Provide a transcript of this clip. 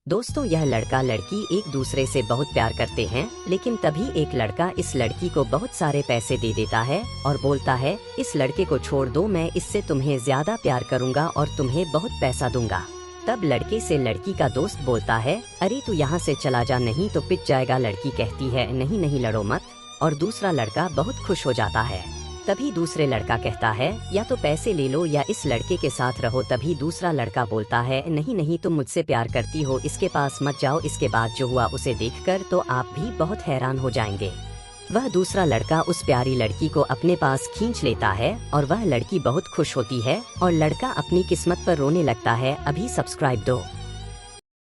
दोस्तों, यह लड़का लड़की एक दूसरे से बहुत प्यार करते हैं, लेकिन तभी एक लड़का इस लड़की को बहुत सारे पैसे दे देता है और बोलता है, इस लड़के को छोड़ दो, मैं इससे तुम्हें ज्यादा प्यार करूंगा और तुम्हें बहुत पैसा दूंगा। तब लड़के से लड़की का दोस्त बोलता है, अरे तू यहाँ से चला जा, नहीं तो पिट जाएगा। लड़की कहती है, नहीं नहीं लड़ो मत, और दूसरा लड़का बहुत खुश हो जाता है। तभी दूसरे लड़का कहता है, या तो पैसे ले लो या इस लड़के के साथ रहो। तभी दूसरा लड़का बोलता है, नहीं नहीं, तुम मुझसे प्यार करती हो, इसके पास मत जाओ। इसके बाद जो हुआ उसे देखकर तो आप भी बहुत हैरान हो जाएंगे। वह दूसरा लड़का उस प्यारी लड़की को अपने पास खींच लेता है और वह लड़की बहुत खुश होती है और लड़का अपनी किस्मत पर रोने लगता है। अभी सब्सक्राइब दो।